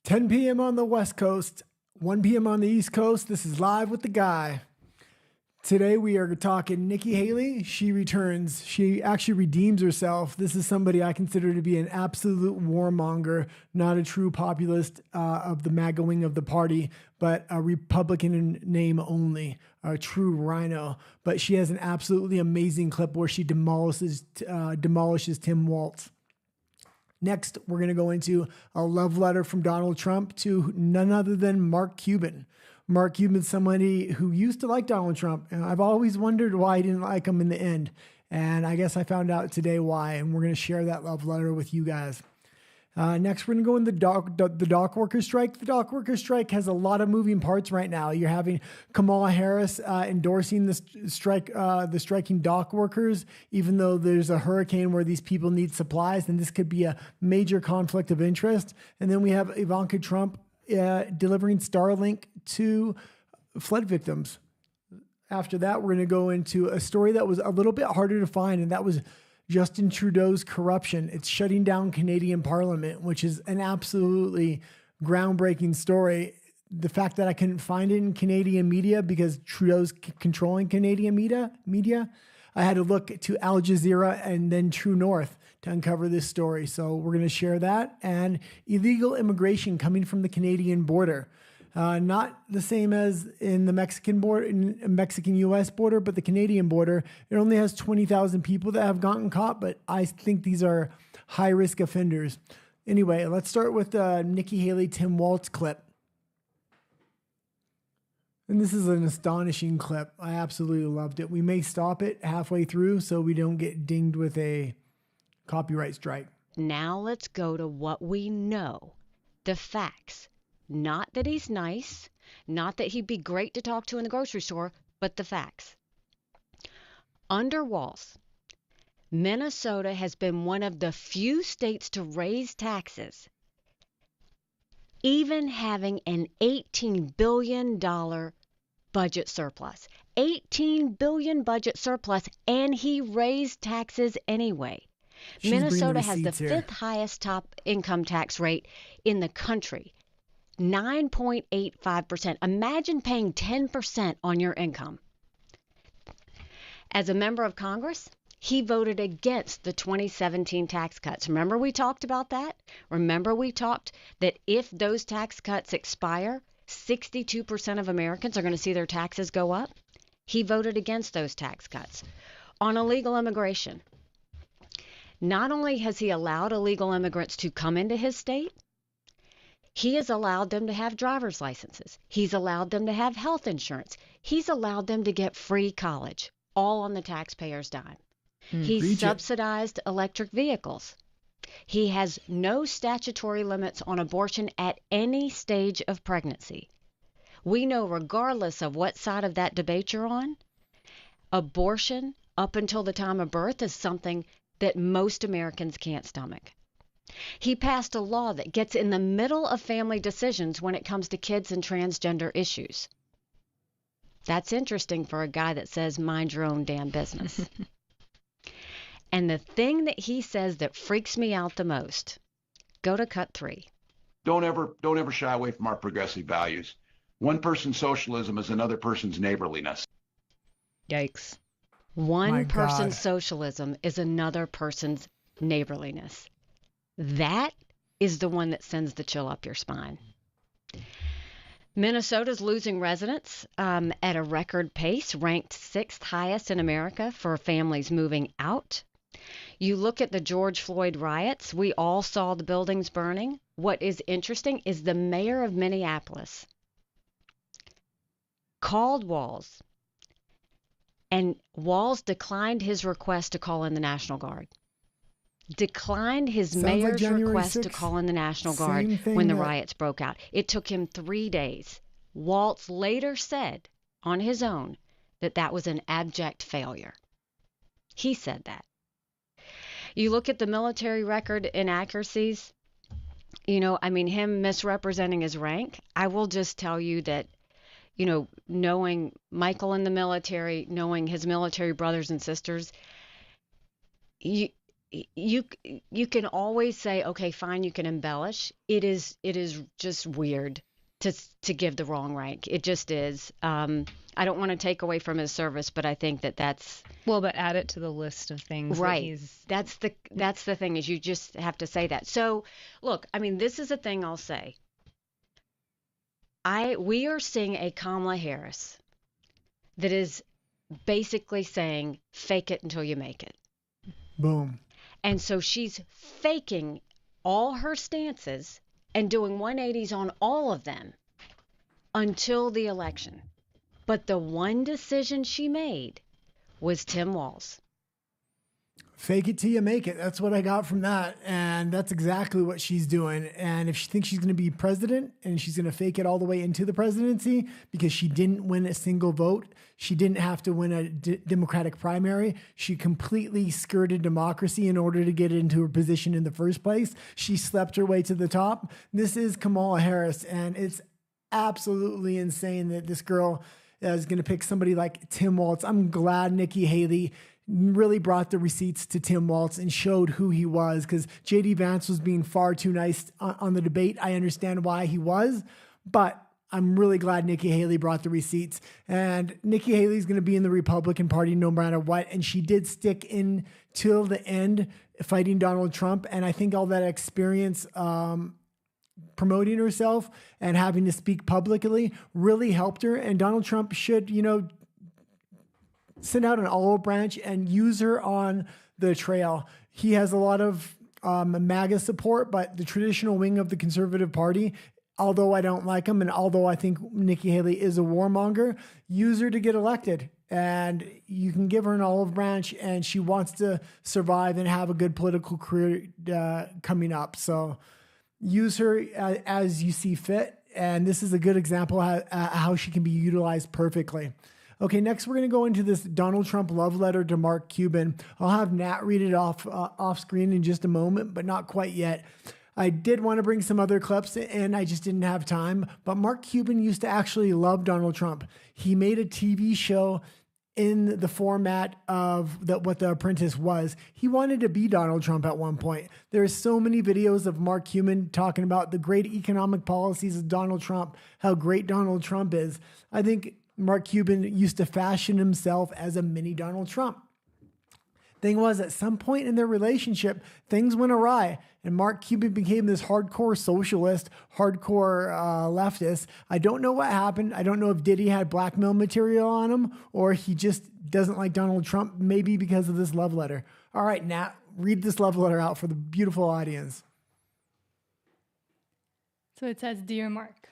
10 p.m. on the West Coast, 1 p.m. on the East Coast. This is Live with the Guy. Today we are talking Nikki Haley. She returns. She actually redeems herself. This is somebody I consider to be an absolute warmonger, not a true populist of the MAGA wing of the party, but a Republican in name only, a true rhino. But she has an absolutely amazing clip where she demolishes Tim Walz. Next, we're going to go into a love letter from Donald Trump to none other than Mark Cuban. Mark Cuban's somebody who used to like Donald Trump, and I've always wondered why he didn't like him in the end. And I guess I found out today why, and we're going to share that love letter with you guys. Next, we're going to go in the dock workers strike. The dock workers strike has a lot of moving parts right now. You're having Kamala Harris endorsing the strike, the striking dock workers, even though there's a hurricane where these people need supplies, and this could be a major conflict of interest. And then we have Ivanka Trump delivering Starlink to flood victims. After that, we're going to go into a story that was a little bit harder to find, and that was Justin Trudeau's corruption. It's shutting down Canadian Parliament, which is an absolutely groundbreaking story. The fact that I couldn't find it in Canadian media because Trudeau's controlling Canadian media, I had to look to Al Jazeera and then True North to uncover this story. So we're going to share that, and illegal immigration coming from the Canadian border. Not the same as in the Mexican border, Mexican-U.S. border, but the Canadian border. It only has 20,000 people that have gotten caught, but I think these are high-risk offenders. Anyway, let's start with the Nikki Haley, Tim Walz clip. And this is an astonishing clip. I absolutely loved it. We may stop it halfway through so we don't get dinged with a copyright strike. Now let's go to what we know, the facts. Not that he's nice, not that he'd be great to talk to in the grocery store, but the facts. Under Walz, Minnesota has been one of the few states to raise taxes, even having an $18 billion budget surplus. $18 billion budget surplus, and he raised taxes anyway. Minnesota has the fifth highest top income tax rate in the country. 9.85%. Imagine paying 10% on your income. As a member of Congress, he voted against the 2017 tax cuts. Remember we talked about that? Remember we talked that if those tax cuts expire, 62% of Americans are going to see their taxes go up? He voted against those tax cuts. On illegal immigration, not only has he allowed illegal immigrants to come into his state, he has allowed them to have driver's licenses. He's allowed them to have health insurance. He's allowed them to get free college, all on the taxpayer's dime. He's subsidized electric vehicles. He has no statutory limits on abortion at any stage of pregnancy. We know, regardless of what side of that debate you're on, abortion up until the time of birth is something that most Americans can't stomach. He passed a law that gets in the middle of family decisions when it comes to kids and transgender issues. That's interesting for a guy that says, mind your own damn business. And the thing that he says that freaks me out the most, go to cut 3. Don't ever shy away from our progressive values. One person's socialism is another person's neighborliness. Yikes. One person's socialism is another person's neighborliness. That is the one that sends the chill up your spine. Minnesota's losing residents at a record pace, ranked 6th highest in America for families moving out. You look at the George Floyd riots, we all saw the buildings burning. What is interesting is the mayor of Minneapolis called Walz, and Walz declined his request to call in the National Guard. Declined his mayor's request to call in the National Guard when the riots broke out. It took him 3 days. Walz later said on his own that that was an abject failure. He said that. You look at the military record inaccuracies, him misrepresenting his rank. I will just tell you that, knowing Michael in the military, knowing his military brothers and sisters, you can always say, okay, fine, you can embellish. It is just weird to give the wrong rank. It just is. I don't want to take away from his service, but I think that's Well, but add it to the list of things that right. he's. That's the thing, is you just have to say that. So, look, I mean, this is a thing I'll say. We are seeing a Kamala Harris that is basically saying, fake it until you make it. Boom. And so she's faking all her stances and doing 180s on all of them until the election. But the one decision she made was Tim Walz. Fake it till you make it. That's what I got from that. And that's exactly what she's doing. And if she thinks she's going to be president and she's going to fake it all the way into the presidency because she didn't win a single vote, she didn't have to win a Democratic primary. She completely skirted democracy in order to get into her position in the first place. She slept her way to the top. This is Kamala Harris. And it's absolutely insane that this girl is going to pick somebody like Tim Walz. I'm glad Nikki Haley really brought the receipts to Tim Walz and showed who he was, because J.D. Vance was being far too nice on the debate. I understand why he was, but I'm really glad Nikki Haley brought the receipts. And Nikki Haley's going to be in the Republican Party no matter what, and she did stick in till the end fighting Donald Trump, and I think all that experience promoting herself and having to speak publicly really helped her. And Donald Trump should, send out an olive branch and use her on the trail. He has a lot of MAGA support, but the traditional wing of the Conservative Party, although I don't like him and although I think Nikki Haley is a warmonger, use her to get elected. And you can give her an olive branch, and she wants to survive and have a good political career coming up. So use her as you see fit. And this is a good example how she can be utilized perfectly. Okay, next we're going to go into this Donald Trump love letter to Mark Cuban. I'll have Nat read it off screen in just a moment, but not quite yet. I did want to bring some other clips and I just didn't have time. But Mark Cuban used to actually love Donald Trump. He made a TV show in the format of what The Apprentice was. He wanted to be Donald Trump at one point. There's so many videos of Mark Cuban talking about the great economic policies of Donald Trump, how great Donald Trump is. I think Mark Cuban used to fashion himself as a mini Donald Trump. Thing was, at some point in their relationship, things went awry, and Mark Cuban became this hardcore socialist, hardcore leftist. I don't know what happened. I don't know if Diddy had blackmail material on him, or he just doesn't like Donald Trump, maybe because of this love letter. All right, Nat, read this love letter out for the beautiful audience. So it says, Dear Mark,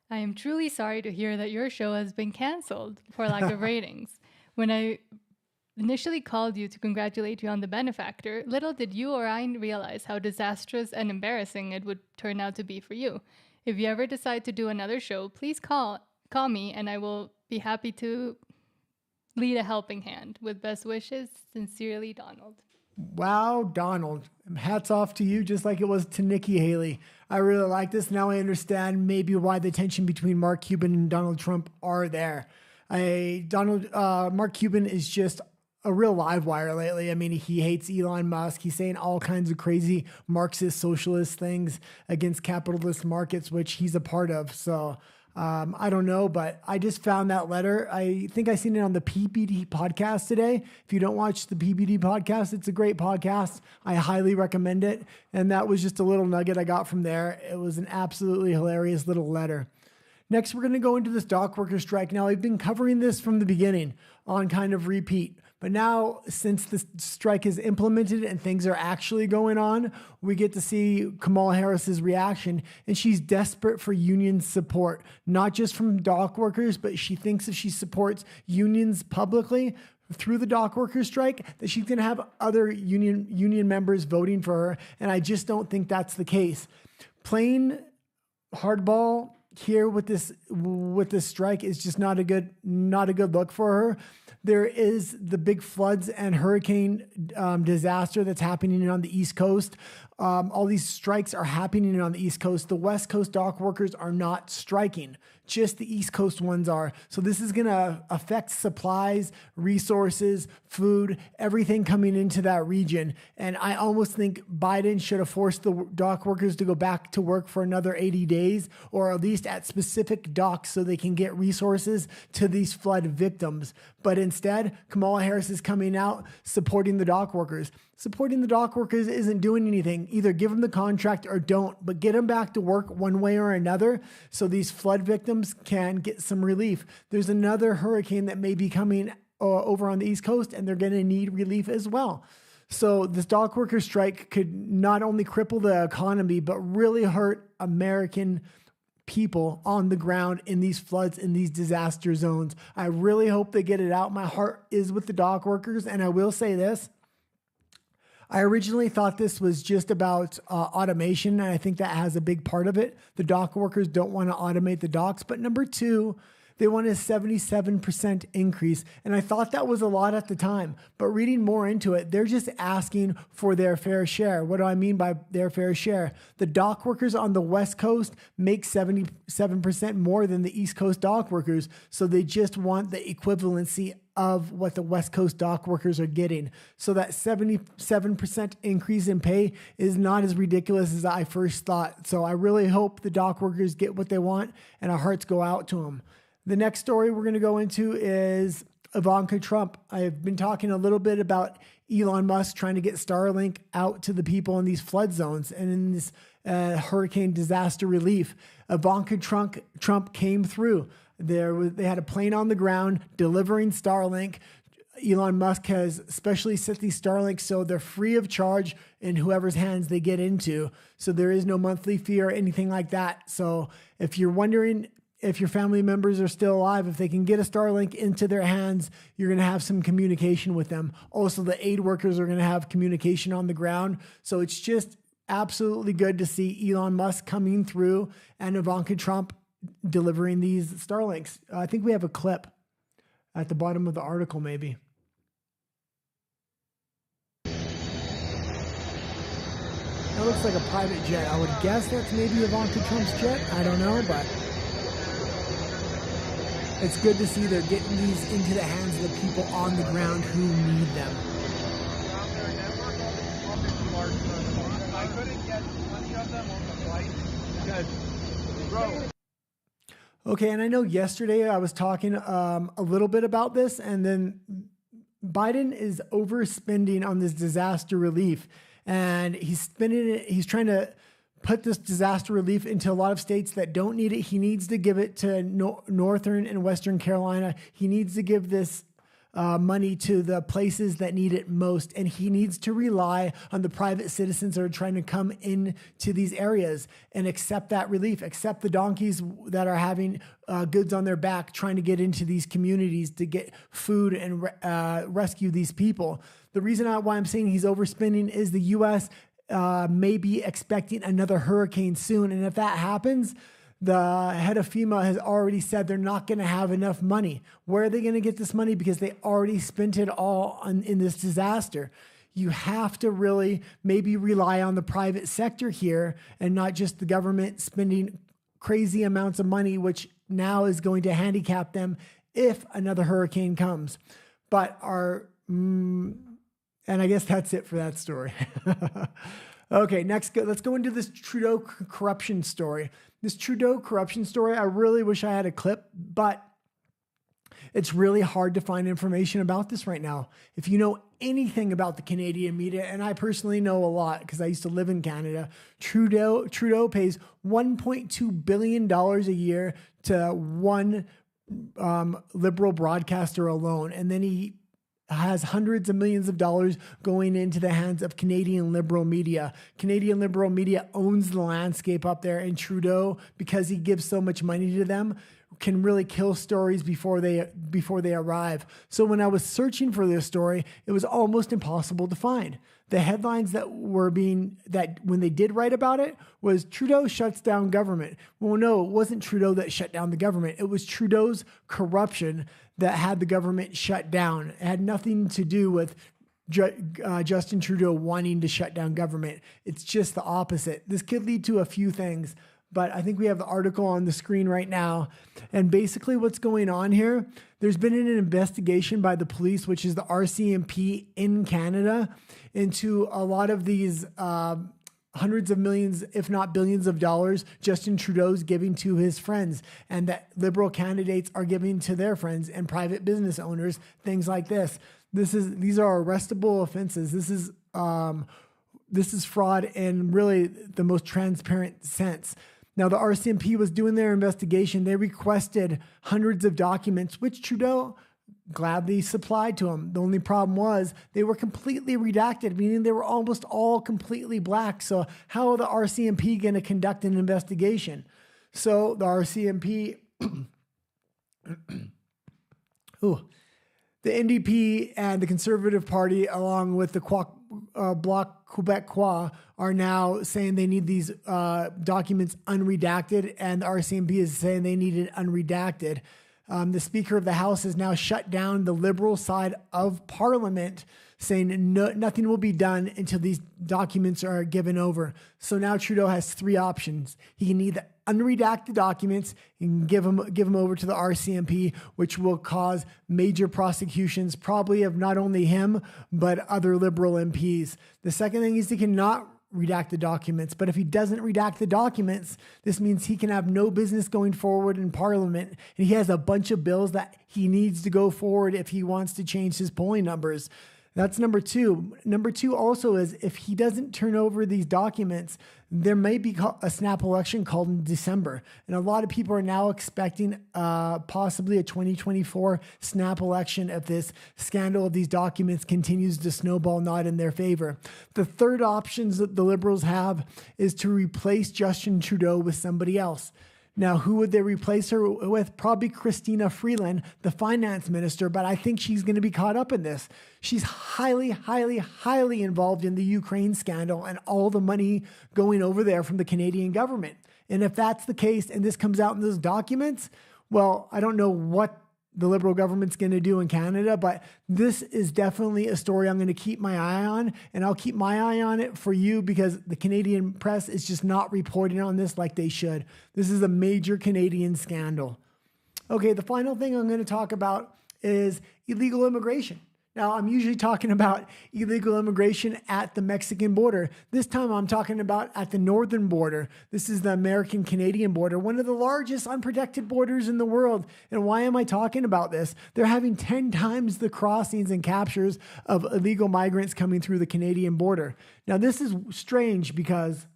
I am truly sorry to hear that your show has been canceled for lack of ratings. When I initially called you to congratulate you on the benefactor, little did you or I realize how disastrous and embarrassing it would turn out to be for you. If you ever decide to do another show, please call me and I will be happy to lead a helping hand. With best wishes, sincerely, Donald. Wow, Donald. Hats off to you, just like it was to Nikki Haley. I really like this. Now I understand maybe why the tension between Mark Cuban and Donald Trump are there. Mark Cuban is just a real live wire lately. I mean, he hates Elon Musk. He's saying all kinds of crazy Marxist socialist things against capitalist markets, which he's a part of. So I don't know, but I just found that letter. I think I seen it on the PBD podcast today. If you don't watch the PBD podcast, it's a great podcast. I highly recommend it. And that was just a little nugget I got from there. It was an absolutely hilarious little letter. Next, we're going to go into this dock worker strike. Now, I've been covering this from the beginning on kind of repeat. But now, since the strike is implemented and things are actually going on, we get to see Kamala Harris's reaction. And she's desperate for union support, not just from dock workers, but she thinks if she supports unions publicly through the dock worker strike, that she's going to have other union members voting for her. And I just don't think that's the case. Plain hardball here with this strike is just not a good look for her. There is the big floods and hurricane disaster that's happening on the East Coast. all these strikes are happening on the East Coast. The West Coast dock workers are not striking. Just the East Coast ones are. So this is going to affect supplies, resources, food, everything coming into that region. And I almost think Biden should have forced the dock workers to go back to work for another 80 days, or at least at specific docks so they can get resources to these flood victims. But instead, Kamala Harris is coming out supporting the dock workers. Supporting the dock workers isn't doing anything. Either give them the contract or don't, but get them back to work one way or another so these flood victims can get some relief. There's another hurricane that may be coming over on the East Coast, and they're going to need relief as well. So this dock worker strike could not only cripple the economy, but really hurt American people on the ground in these floods, in these disaster zones. I really hope they get it out. My heart is with the dock workers, and I will say this. I originally thought this was just about automation, and I think that has a big part of it. The dock workers don't want to automate the docks. But number two, they want a 77% increase. And I thought that was a lot at the time. But reading more into it, they're just asking for their fair share. What do I mean by their fair share? The dock workers on the West Coast make 77% more than the East Coast dock workers. So they just want the equivalency of what the West Coast dock workers are getting. So that 77% increase in pay is not as ridiculous as I first thought. So I really hope the dock workers get what they want, and our hearts go out to them. The next story we're going to go into is Ivanka Trump. I've been talking a little bit about Elon Musk trying to get Starlink out to the people in these flood zones and in this hurricane disaster relief. Ivanka Trump came through. They had a plane on the ground delivering Starlink. Elon Musk has specially set these Starlinks so they're free of charge in whoever's hands they get into. So there is no monthly fee or anything like that. So if you're wondering if your family members are still alive, if they can get a Starlink into their hands, you're going to have some communication with them. Also, the aid workers are going to have communication on the ground. So it's just absolutely good to see Elon Musk coming through and Ivanka Trump delivering these Starlinks. I think we have a clip at the bottom of the article, maybe. That looks like a private jet. I would guess that's maybe Ivanka Trump's jet. I don't know, but it's good to see they're getting these into the hands of the people on the ground who need them. I couldn't get 20 of them on the flight because, bro. Okay, and I know yesterday I was talking a little bit about this, and then Biden is overspending on this disaster relief, and he's spending it. He's trying to put this disaster relief into a lot of states that don't need it. He needs to give it to Northern and Western Carolina. He needs to give this money to the places that need it most. And he needs to rely on the private citizens that are trying to come into these areas and accept that relief, accept the donkeys that are having goods on their back, trying to get into these communities to get food and rescue these people. The reason why I'm saying he's overspending is the U.S. May be expecting another hurricane soon. And if that happens, the head of FEMA has already said they're not going to have enough money. Where are they going to get this money? Because they already spent it all in this disaster. You have to really maybe rely on the private sector here and not just the government spending crazy amounts of money, which now is going to handicap them if another hurricane comes. But and I guess that's it for that story. Okay, let's go into this Trudeau corruption story. This Trudeau corruption story, I really wish I had a clip, but it's really hard to find information about this right now. If you know anything about the Canadian media, and I personally know a lot because I used to live in Canada, Trudeau pays $1.2 billion a year to one liberal broadcaster alone, and then he has hundreds of millions of dollars going into the hands of Canadian liberal media. Canadian liberal media owns the landscape up there, and Trudeau, because he gives so much money to them, can really kill stories before they arrive. So when I was searching for this story, it was almost impossible to find. The headlines that when they did write about it was Trudeau shuts down government. Well, no, it wasn't Trudeau that shut down the government. It was Trudeau's corruption that had the government shut down. It had nothing to do with Justin Trudeau wanting to shut down government. It's just the opposite. This could lead to a few things, but I think we have the article on the screen right now. And basically what's going on here, there's been an investigation by the police, which is the RCMP in Canada, into a lot of these hundreds of millions, if not billions of dollars, Justin Trudeau's giving to his friends, and that Liberal candidates are giving to their friends and private business owners, things like this. These are arrestable offenses. This is fraud in really the most transparent sense. Now, the RCMP was doing their investigation. They requested hundreds of documents, which Trudeau gladly supplied to them. The only problem was they were completely redacted, meaning they were almost all completely black. So how are the RCMP going to conduct an investigation? So the RCMP, the NDP and the Conservative Party, along with the Bloc Québécois, are now saying they need these documents unredacted, and the RCMP is saying they need it unredacted. The Speaker of the House has now shut down the Liberal side of Parliament, saying nothing will be done until these documents are given over. So now Trudeau has three options. He can either unredact the documents and give them over to the RCMP, which will cause major prosecutions, probably of not only him, but other Liberal MPs. The second thing is he cannot redact the documents. But if he doesn't redact the documents, this means he can have no business going forward in Parliament. And he has a bunch of bills that he needs to go forward if he wants to change his polling numbers. That's number two. Number two also is if he doesn't turn over these documents, there may be a snap election called in December. And a lot of people are now expecting possibly a 2024 snap election if this scandal of these documents continues to snowball not in their favor. The third option that the Liberals have is to replace Justin Trudeau with somebody else. Now, who would they replace her with? Probably Christina Freeland, the finance minister, but I think she's going to be caught up in this. She's highly, highly, highly involved in the Ukraine scandal and all the money going over there from the Canadian government. And if that's the case and this comes out in those documents, well, I don't know what the Liberal government's going to do in Canada, but this is definitely a story I'm going to keep my eye on, and I'll keep my eye on it for you because the Canadian press is just not reporting on this like they should. This is a major Canadian scandal. Okay, the final thing I'm going to talk about is illegal immigration. Now, I'm usually talking about illegal immigration at the Mexican border. This time I'm talking about at the northern border. This is the American-Canadian border, one of the largest unprotected borders in the world. And why am I talking about this? They're having 10 times the crossings and captures of illegal migrants coming through the Canadian border. Now, this is strange because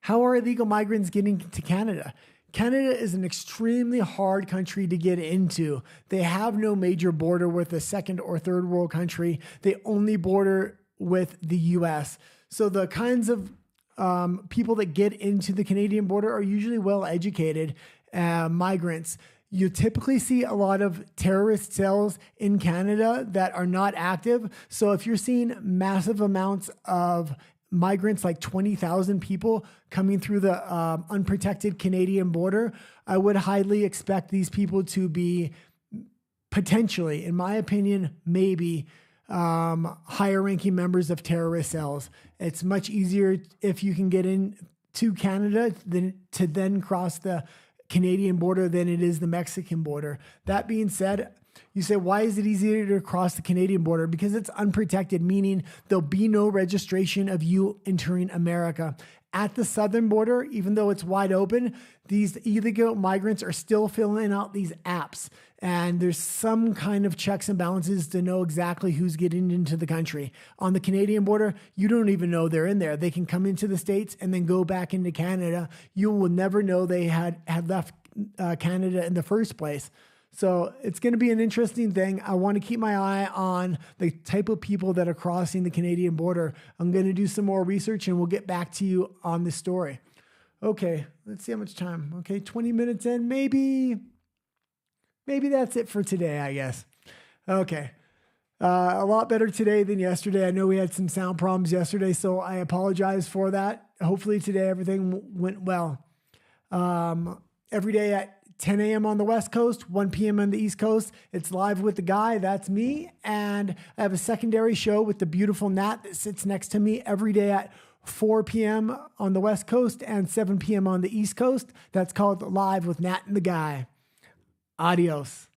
how are illegal migrants getting to Canada? Canada is an extremely hard country to get into. They have no major border with a second or third world country. They only border with the US. So the kinds of people that get into the Canadian border are usually well-educated migrants. You typically see a lot of terrorist cells in Canada that are not active. So if you're seeing massive amounts of migrants, like 20,000 people coming through the unprotected Canadian border, I would highly expect these people to be potentially, in my opinion, maybe higher ranking members of terrorist cells. It's much easier if you can get into Canada than to then cross the Canadian border than it is the Mexican border. That being said, you say, why is it easier to cross the Canadian border? Because it's unprotected, meaning there'll be no registration of you entering America. At the southern border, even though it's wide open, these illegal migrants are still filling out these apps. And there's some kind of checks and balances to know exactly who's getting into the country. On the Canadian border, you don't even know they're in there. They can come into the States and then go back into Canada. You will never know they had left Canada in the first place. So it's going to be an interesting thing. I want to keep my eye on the type of people that are crossing the Canadian border. I'm going to do some more research and we'll get back to you on this story. Okay, let's see how much time. Okay, 20 minutes in, maybe that's it for today, I guess. Okay. A lot better today than yesterday. I know we had some sound problems yesterday, so I apologize for that. Hopefully today everything went well. Every day at 10 a.m. on the West Coast, 1 p.m. on the East Coast. It's Live with the Guy. That's me. And I have a secondary show with the beautiful Nat that sits next to me every day at 4 p.m. on the West Coast and 7 p.m. on the East Coast. That's called Live with Nat and the Guy. Adios.